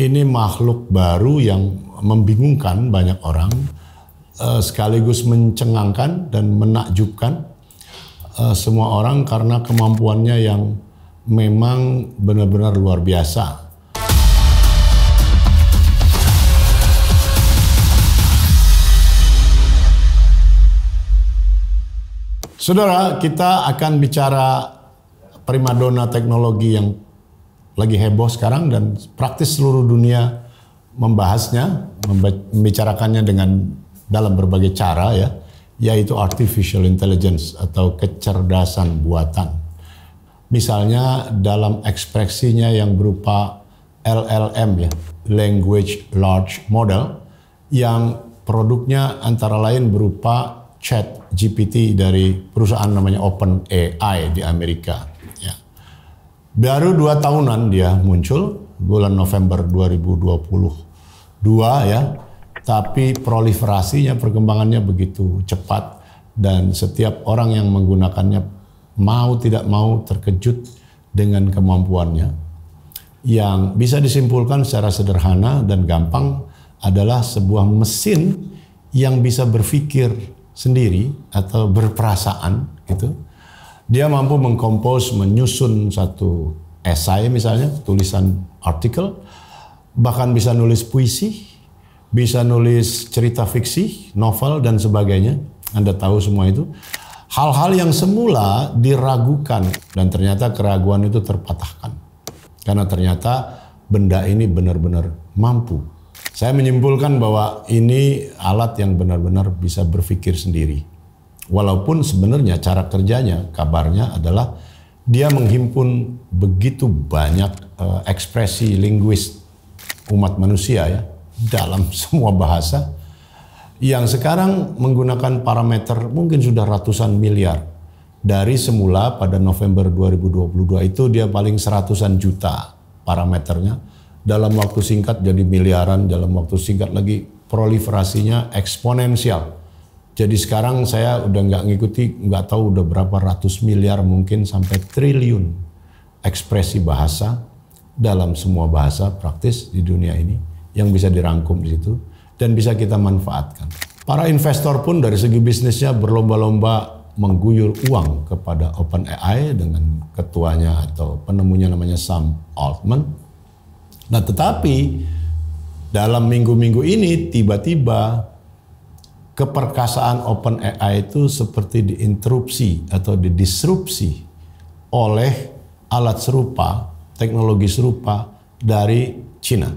Ini makhluk baru yang membingungkan banyak orang, sekaligus mencengangkan dan menakjubkan semua orang karena kemampuannya yang memang benar-benar luar biasa. Saudara, kita akan bicara primadona teknologi yang lagi heboh sekarang dan praktis seluruh dunia membahasnya, membicarakannya dalam berbagai cara ya, yaitu artificial intelligence atau kecerdasan buatan. Misalnya dalam ekspresinya yang berupa LLM ya, Language Large Model, yang produknya antara lain berupa ChatGPT dari perusahaan namanya OpenAI di Amerika. Ya. Baru 2 tahunan dia muncul, bulan November 2022 ya, tapi proliferasinya, perkembangannya begitu cepat dan setiap orang yang menggunakannya mau tidak mau terkejut dengan kemampuannya. Yang bisa disimpulkan secara sederhana dan gampang adalah sebuah mesin yang bisa berpikir sendiri atau berperasaan gitu. Dia mampu mengkompos, menyusun satu esai misalnya, tulisan artikel, bahkan bisa nulis puisi, bisa nulis cerita fiksi, novel dan sebagainya. Anda tahu semua itu. Hal-hal yang semula diragukan dan ternyata keraguan itu terpatahkan. Karena ternyata benda ini benar-benar mampu. Saya menyimpulkan bahwa ini alat yang benar-benar bisa berpikir sendiri. Walaupun sebenarnya cara kerjanya, kabarnya adalah dia menghimpun begitu banyak ekspresi linguis umat manusia ya dalam semua bahasa yang sekarang menggunakan parameter mungkin sudah ratusan miliar. Dari semula pada November 2022 itu dia paling seratusan juta parameternya. Dalam waktu singkat jadi miliaran, dalam waktu singkat lagi proliferasinya eksponensial. Jadi sekarang saya udah nggak tahu udah berapa ratus miliar mungkin sampai triliun ekspresi bahasa dalam semua bahasa praktis di dunia ini yang bisa dirangkum di situ dan bisa kita manfaatkan. Para investor pun dari segi bisnisnya berlomba-lomba mengguyur uang kepada OpenAI dengan ketuanya atau penemunya namanya Sam Altman. Nah tetapi dalam minggu-minggu ini tiba-tiba keperkasaan OpenAI itu seperti diinterupsi atau didisrupsi oleh alat serupa, teknologi serupa dari Cina,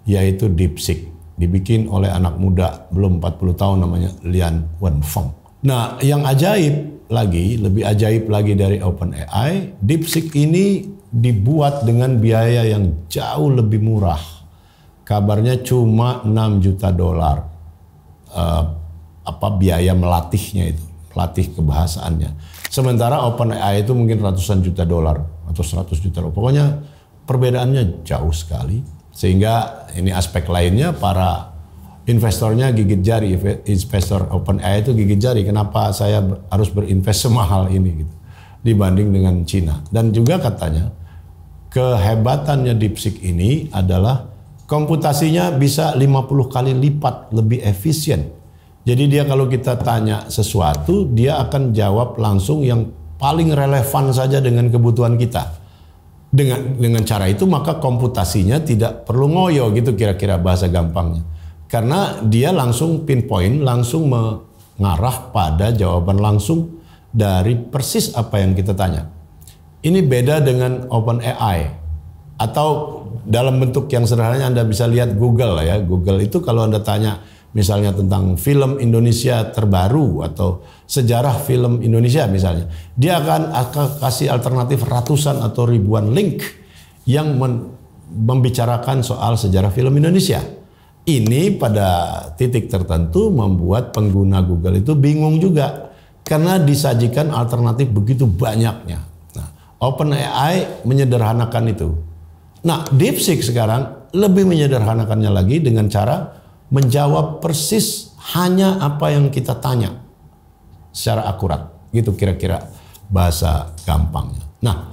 yaitu DeepSeek. Dibikin oleh anak muda belum 40 tahun namanya Lian Wenfeng. Nah yang ajaib lagi, lebih ajaib lagi dari OpenAI, DeepSeek ini dibuat dengan biaya yang jauh lebih murah. Kabarnya cuma $6 juta. Biaya melatihnya itu, melatih kebahasaannya. Sementara OpenAI itu mungkin ratusan juta dolar atau 100 juta. Pokoknya perbedaannya jauh sekali. Sehingga ini aspek lainnya para investornya gigit jari, investor OpenAI itu gigit jari. Kenapa saya harus berinvest semahal ini gitu dibanding dengan Cina. Dan juga katanya kehebatannya DeepSeek ini adalah komputasinya bisa 50 kali lipat lebih efisien. Jadi dia kalau kita tanya sesuatu, dia akan jawab langsung yang paling relevan saja dengan kebutuhan kita. Dengan cara itu maka komputasinya tidak perlu ngoyo gitu kira-kira bahasa gampangnya. Karena dia langsung pinpoint, langsung mengarah pada jawaban langsung dari persis apa yang kita tanya. Ini beda dengan OpenAI. Atau dalam bentuk yang sederhananya Anda bisa lihat Google ya. Google itu kalau Anda tanya misalnya tentang film Indonesia terbaru atau sejarah film Indonesia misalnya, dia akan kasih alternatif ratusan atau ribuan link yang membicarakan soal sejarah film Indonesia. Ini pada titik tertentu membuat pengguna Google itu bingung juga karena disajikan alternatif begitu banyaknya. Nah, OpenAI menyederhanakan itu. Nah, DeepSeek sekarang lebih menyederhanakannya lagi dengan cara menjawab persis hanya apa yang kita tanya secara akurat. Gitu kira-kira bahasa gampangnya. Nah,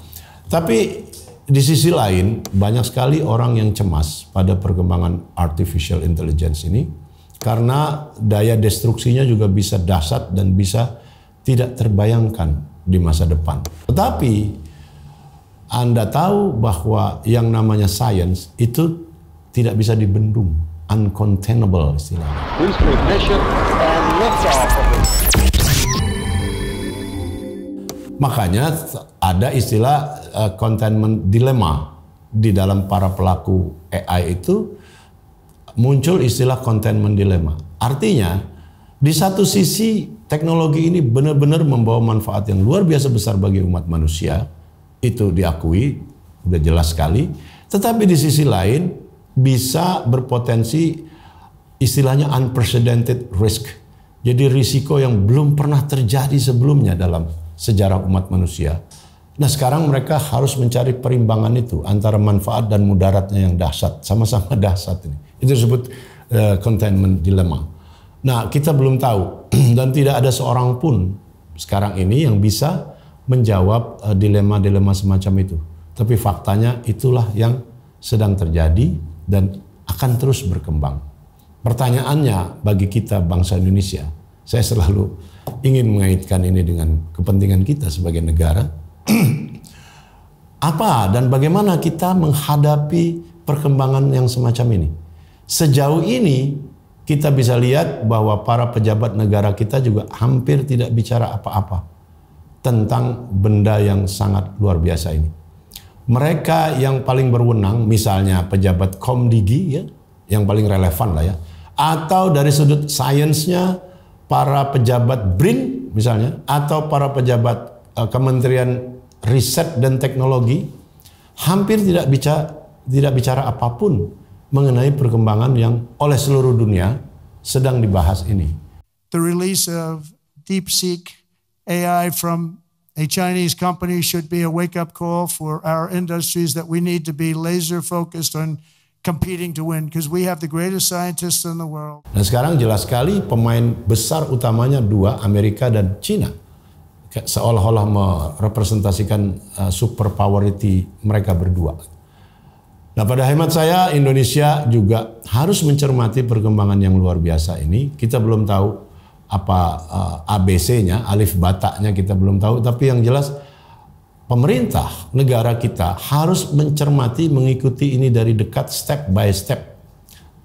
tapi di sisi lain banyak sekali orang yang cemas pada perkembangan artificial intelligence ini karena daya destruksinya juga bisa dahsyat dan bisa tidak terbayangkan di masa depan. Tetapi Anda tahu bahwa yang namanya science itu tidak bisa dibendung, uncontainable istilahnya. Makanya ada istilah containment dilemma di dalam para pelaku AI itu muncul istilah containment dilemma. Artinya di satu sisi teknologi ini benar-benar membawa manfaat yang luar biasa besar bagi umat manusia, itu diakui, udah jelas sekali. Tetapi di sisi lain bisa berpotensi istilahnya unprecedented risk. Jadi risiko yang belum pernah terjadi sebelumnya dalam sejarah umat manusia. Nah sekarang mereka harus mencari perimbangan itu antara manfaat dan mudaratnya yang dahsyat. Sama-sama dahsyat ini. Itu disebut containment dilemma. Nah kita belum tahu dan tidak ada seorang pun sekarang ini yang bisa menjawab dilema-dilema semacam itu. Tapi faktanya itulah yang sedang terjadi dan akan terus berkembang. Pertanyaannya bagi kita bangsa Indonesia, saya selalu ingin mengaitkan ini dengan kepentingan kita sebagai negara. Apa dan bagaimana kita menghadapi perkembangan yang semacam ini? Sejauh ini kita bisa lihat bahwa para pejabat negara kita juga hampir tidak bicara apa-apa tentang benda yang sangat luar biasa ini. Mereka yang paling berwenang, misalnya pejabat Komdigi ya, yang paling relevan lah ya, atau dari sudut sainsnya para pejabat BRIN misalnya, atau para pejabat Kementerian Riset dan Teknologi, hampir tidak bicara apapun mengenai perkembangan yang oleh seluruh dunia sedang dibahas ini. The release of DeepSeek AI from a Chinese company should be a wake-up call for our industries that we need to be laser focused on competing to win because we have the greatest scientists in the world. Dan sekarang jelas sekali pemain besar utamanya dua, Amerika dan Cina. Seolah-olah merepresentasikan superpowerity mereka berdua. Nah, pada hemat saya Indonesia juga harus mencermati perkembangan yang luar biasa ini. Kita belum tahu apa ABC-nya, alif bataknya kita belum tahu, tapi yang jelas pemerintah negara kita harus mencermati, mengikuti ini dari dekat step by step.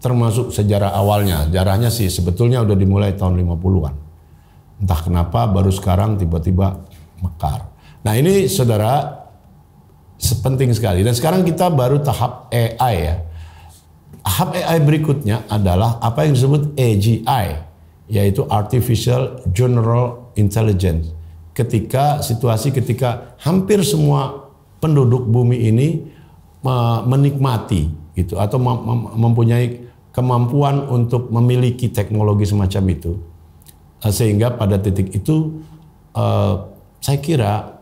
Termasuk sejarah awalnya. Sejarahnya sih sebetulnya udah dimulai tahun 50-an. Entah kenapa baru sekarang tiba-tiba mekar. Nah ini saudara penting sekali. Dan sekarang kita baru tahap AI ya. Tahap AI berikutnya adalah apa yang disebut AGI. Yaitu Artificial General Intelligence. Ketika hampir semua penduduk bumi ini menikmati gitu atau mempunyai kemampuan untuk memiliki teknologi semacam itu, sehingga pada titik itu saya kira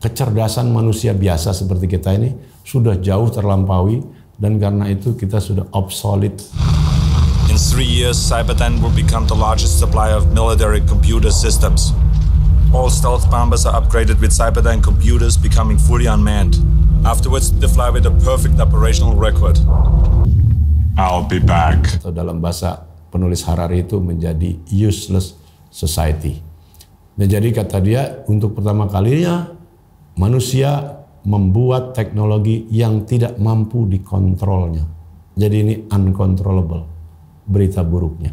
kecerdasan manusia biasa seperti kita ini sudah jauh terlampaui dan karena itu kita sudah obsolete. In 3 years, Cyberdyne will become the largest supplier of military computer systems. All stealth bombers are upgraded with Cyberdyne computers, becoming fully unmanned. Afterwards, they fly with a perfect operational record. I'll be back. Atau dalam bahasa penulis Harari itu menjadi useless society. Nah, jadi kata dia untuk pertama kalinya manusia membuat teknologi yang tidak mampu dikontrolnya. Jadi ini uncontrollable, berita buruknya.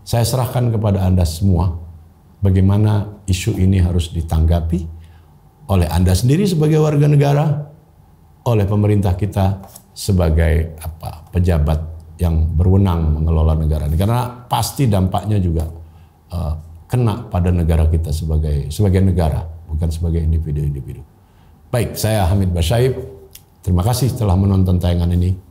Saya serahkan kepada Anda semua bagaimana isu ini harus ditanggapi oleh Anda sendiri sebagai warga negara, oleh pemerintah kita sebagai pejabat yang berwenang mengelola negara ini. Karena pasti dampaknya juga kena pada negara kita sebagai negara, bukan sebagai individu-individu. Baik, saya Hamid Basyaib. Terima kasih telah menonton tayangan ini.